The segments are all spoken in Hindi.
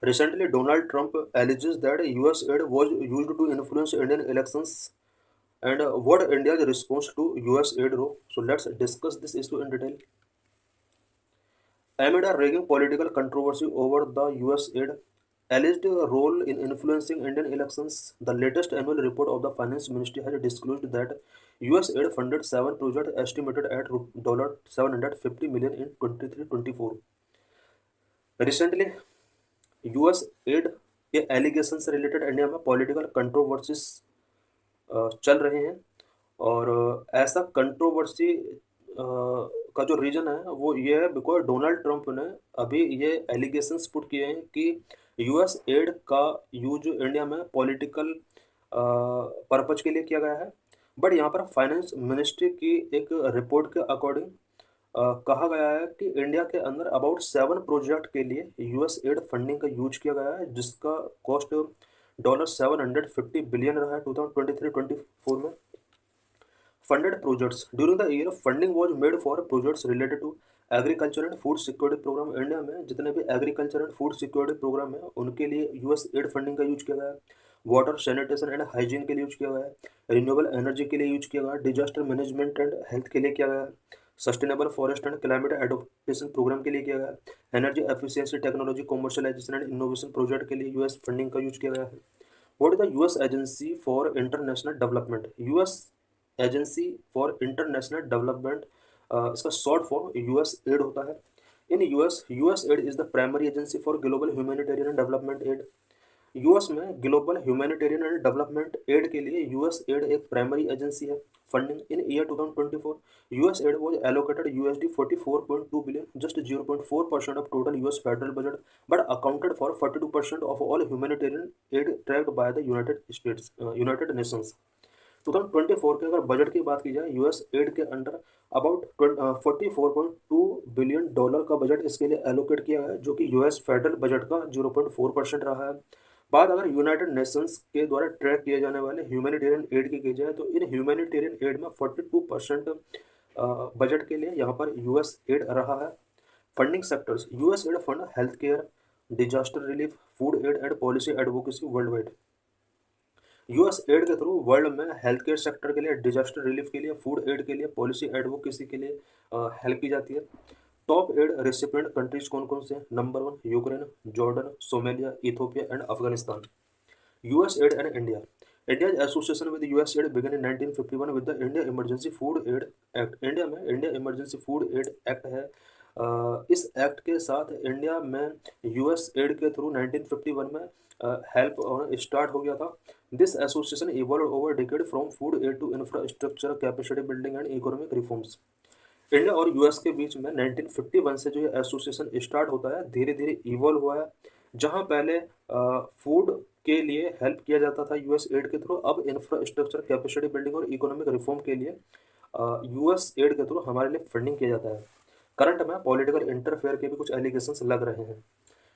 Recently, Donald Trump alleges that US aid was used to influence Indian elections and what India's response to US aid role. So let's discuss this issue in detail. Amid a raging political controversy over the US aid alleged role in influencing Indian elections, the latest annual report of the Finance Ministry has disclosed that US aid funded seven projects estimated at $750 million in 23-24. Recently, US aid के एलिगेशन से रिलेटेड इंडिया में पॉलिटिकल कंट्रोवर्सीज चल रहे हैं और ऐसा कंट्रोवर्सी का जो रीज़न है वो ये है बिकॉज डोनाल्ड ट्रंप ने अभी ये एलिगेशंस पुट किए हैं कि यूएस एड का यूज इंडिया में पॉलिटिकल पर्पज के लिए किया गया है। बट यहाँ पर फाइनेंस मिनिस्ट्री की एक रिपोर्ट के अकॉर्डिंग कहा गया है कि इंडिया के अंदर अबाउट 7 प्रोजेक्ट के लिए यूएस एड फंडिंग का यूज किया गया है जिसका कॉस्ट $750 बिलियन रहा है 2023-24 में। Funded projects during the year funding was made for projects related to agriculture and food security programme. India में जितने भी agriculture and food security programme है उनके लिए यूएस एड फंडिंग का यूज किया गया है। वाटर सैनिटेशन एंड हाइजीन के लिए यूज किया गया है। रिन्यूएबल एनर्जी के लिए यूज किया गया है। डिजास्टर मैनेजमेंट एंड हेल्थ के लिए किया गया है। Sustainable forest and climate adaptation programme के लिए किया गया है। Energy efficiency technology commercialization and innovation project के लिए यूएस फंडिंग का यूज किया गया है। What is the US agency for international development? US agency for international development, इसका शॉर्ट फॉर्म यूएस एड होता है। In US aid is the primary agency for global humanitarian and development aid. US में global humanitarian and development add के लिए यूएस एड एक प्राइमरी एजेंसी है। Funding in year 2024 US add was allocated USD 44.2 billion, just 0.4% of total US federal budget, but accounted for 42% of all humanitarian add tracked by the United Nations. 2024 के अगर बजट की बात की जाए यूएस एड के अंडर अबाउट 44.2 बिलियन डॉलर का बजट इसके लिए एलोकेट किया गया है जो कि यूएस फेडरल बजट का 0.4% रहा है। बात अगर यूनाइटेड नेशंस के द्वारा ट्रैक किए जाने वाले ह्यूमैनिटेरियन एड की जाए तो इन ह्यूमैनिटेरियन एड में 42% बजट के लिए यहाँ पर यूएस एड रहा है। Funding sectors US aid fund health care, disaster relief, food aid and policy advocacy worldwide. US aid के थ्रू वर्ल्ड में हेल्थ केयर सेक्टर के लिए, डिजास्टर रिलीफ के लिए, फूड एड के लिए, पॉलिसी एडवोकेसी के लिए हेल्प की जाती है। टॉप एड रेसिपिएंट कंट्रीज कौन कौन से? Number 1 Ukraine, Jordan, Somalia, Ethiopia and Afghanistan. US aid and India India association with US aid began in 1951 with the India emergency food aid act. India में India emergency food aid act है। इस एक्ट के साथ इंडिया में यूएस एड के थ्रू 1951 में हेल्प स्टार्ट हो गया था। This association evolve over decade from food aid to infrastructure capacity building and economic reforms. India और यूएस के बीच में 1951 से जो ये एसोसिएशन स्टार्ट होता है धीरे धीरे इवॉल्व हुआ है। जहां पहले फूड के लिए हेल्प किया जाता था यूएस एड के थ्रू, अब इंफ्रास्ट्रक्चर कैपेसिटी बिल्डिंग और इकोनॉमिक रिफॉर्म के लिए यूएस एड के थ्रू हमारे लिए फंडिंग किया जाता है। करंट में पॉलिटिकल इंटरफेयर के भी कुछ एलिगेशंस लग रहे हैं।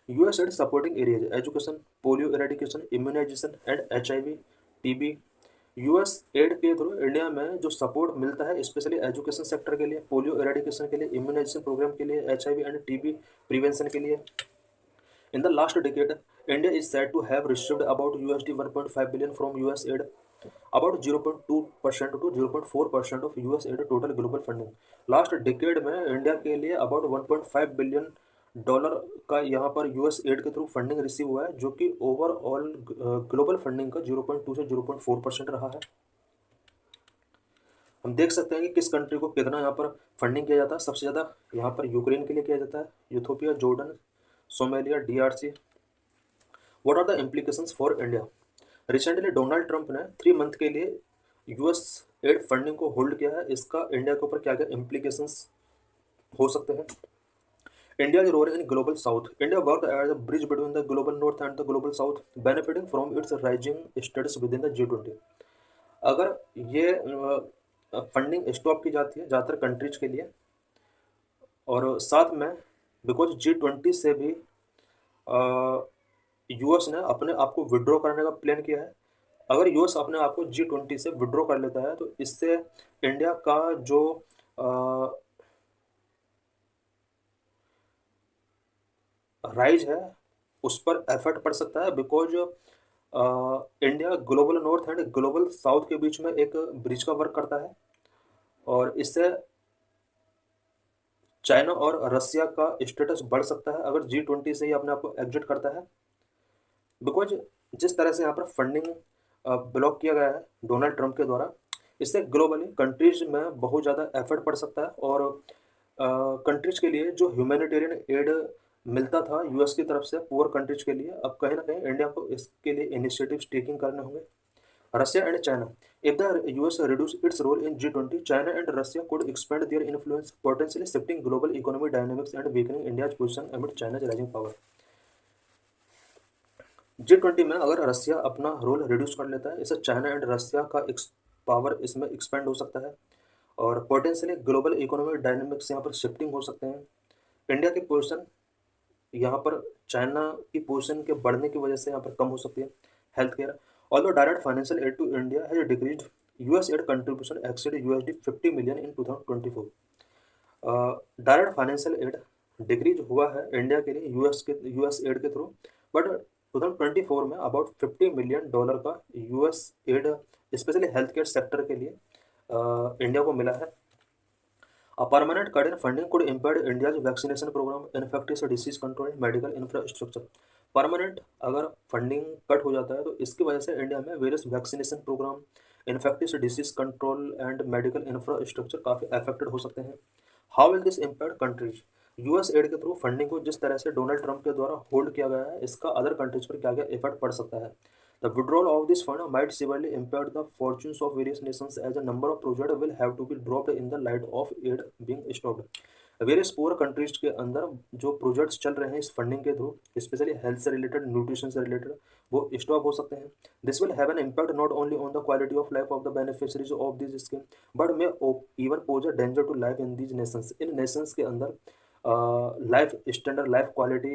US aid supporting areas education, polio eradication, immunization and HIV, TB. US aid के थ्रू इंडिया में जो सपोर्ट मिलता है स्पेशली एजुकेशन सेक्टर के लिए, पोलियो एरेडिकेशन के लिए, इम्यूनाइजेशन प्रोग्राम के लिए, एचआईवी एंड टीबी प्रिवेंशन के लिए। In the last decade, India is said to have received about USD 1.5 billion from US aid, about 0.2% to 0.4% of US aid total global funding। Last decade में इंडिया के लिए अबाउट 1.5 बिलियन डॉलर का यहाँ पर यूएस एड के थ्रू फंडिंग रिसीव हुआ है जो कि ओवरऑल ग्लोबल फंडिंग का 0.2 से 0.4% रहा है। हम देख सकते हैं कि किस कंट्री को कितना यहाँ पर फंडिंग किया जाता है। सबसे ज़्यादा यहाँ पर यूक्रेन के लिए किया जाता है, Ethiopia, Jordan, Somalia, DRC. What are the implications for India? Recently Donald Trump ने 3 मंथ के लिए यूएस एड फंडिंग को होल्ड किया है। इसका इंडिया के ऊपर क्या क्या इम्प्लीकेशंस हो सकते हैं? India role in global south India work as a bridge between the global north and the global south benefiting from its rising status within the G20। अगर ये फंडिंग स्टॉप की जाती है ज़्यादातर कंट्रीज के लिए और साथ में बिकॉज G20 से भी यूएस ने अपने आप को विड्रॉ करने का प्लान किया है। अगर यूएस अपने आप को G20 से विड्रॉ कर लेता है तो इससे इंडिया का जो राइज है उस पर इफेक्ट पड़ सकता है, because India global north and global south के बीच में एक ब्रिज का वर्क करता है, और इससे चाइना और रसिया का स्टेटस बढ़ सकता है अगर G20 से ही अपने आप को एग्जिट करता है। बिकॉज जिस तरह से यहाँ पर फंडिंग ब्लॉक किया गया है डोनाल्ड ट्रंप के द्वारा, इससे ग्लोबली कंट्रीज में बहुत ज़्यादा एफर्ट पड़ सकता है, और कंट्रीज के लिए जो ह्यूमैनिटेरियन एड मिलता था यूएस की तरफ से पुअर कंट्रीज के लिए, अब कहीं ना कहीं इंडिया को इसके लिए इनिशिएटिव्स टेकिंग करने होंगे। Russia and China. If the US reduce its role in G20, China and Russia could expand their influence, potentially shifting global economic dynamics and weakening India's position amid China's rising power. G20 में अगर रसिया अपना रोल रिड्यूस कर लेता है, इससे चाइना एंड रसिया का पावर इसमें एक्सपेंड हो सकता है, और पोटेंशियली ग्लोबल इकोनॉमिक डायनेमिक्स यहाँ पर शिफ्टिंग हो सकते हैं। इंडिया की पोजीशन यहाँ पर चाइना की पोजीशन के बढ़ने की वजह से यहाँ पर कम हो सकती है। Health care, although direct financial aid to India has decreased, US aid contribution exceeded $50 million in 2024. Direct financial aid decrease हुआ है इंडिया के लिए यूएस एड के थ्रू, बट 2024 में अबाउट $50 मिलियन का US add specially health care sector के लिए इंडिया को मिला है। A permanent cut in funding could impede India's vaccination program, infectious disease control, and medical infrastructure. Permanent अगर फंडिंग कट हो जाता है तो इसकी वजह से इंडिया में various vaccination programme, infectious disease control and medical infrastructure काफ़ी अफेक्टेड हो सकते हैं। How will this impact countries? US aid के थ्रू फंडिंग को जिस तरह से डोनाल्ड ट्रंप के द्वारा होल्ड किया गया है, इसका अदर कंट्रीज पर क्या क्या इफेक्ट पड़ सकता है? The withdrawal of this fund might severely impact the fortunes of various nations as a number of projects will have to be dropped in the light of aid being stopped. Various poor countries के अंदर जो प्रोजेक्ट्स चल रहे हैं इस फंडिंग के थ्रू, स्पेशली हेल्थ से रिलेटेड, न्यूट्रिशन से रिलेटेड, वो स्टॉप हो सकते हैं। This will have an impact not only on the quality of life of the beneficiaries of this scheme, but may even pose a danger to life in these nations. इन नेशंस के अंदर life standard, life quality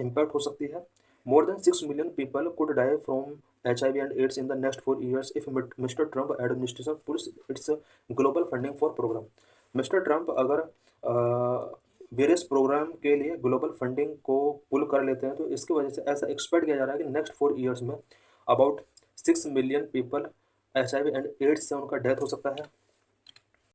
impact हो सकती है। More than 6 million people could die from HIV and AIDS in the next 4 years if Mr. Trump administration pulls its global funding for program. Mister Trump अगर वेरियस प्रोग्राम के लिए ग्लोबल फंडिंग को पुल कर लेते हैं तो इसकी वजह से ऐसा एक्सपेक्ट किया जा रहा है कि नेक्स्ट 4 ईयर्स में about 6 million people HIV and AIDS से उनका डेथ हो सकता है।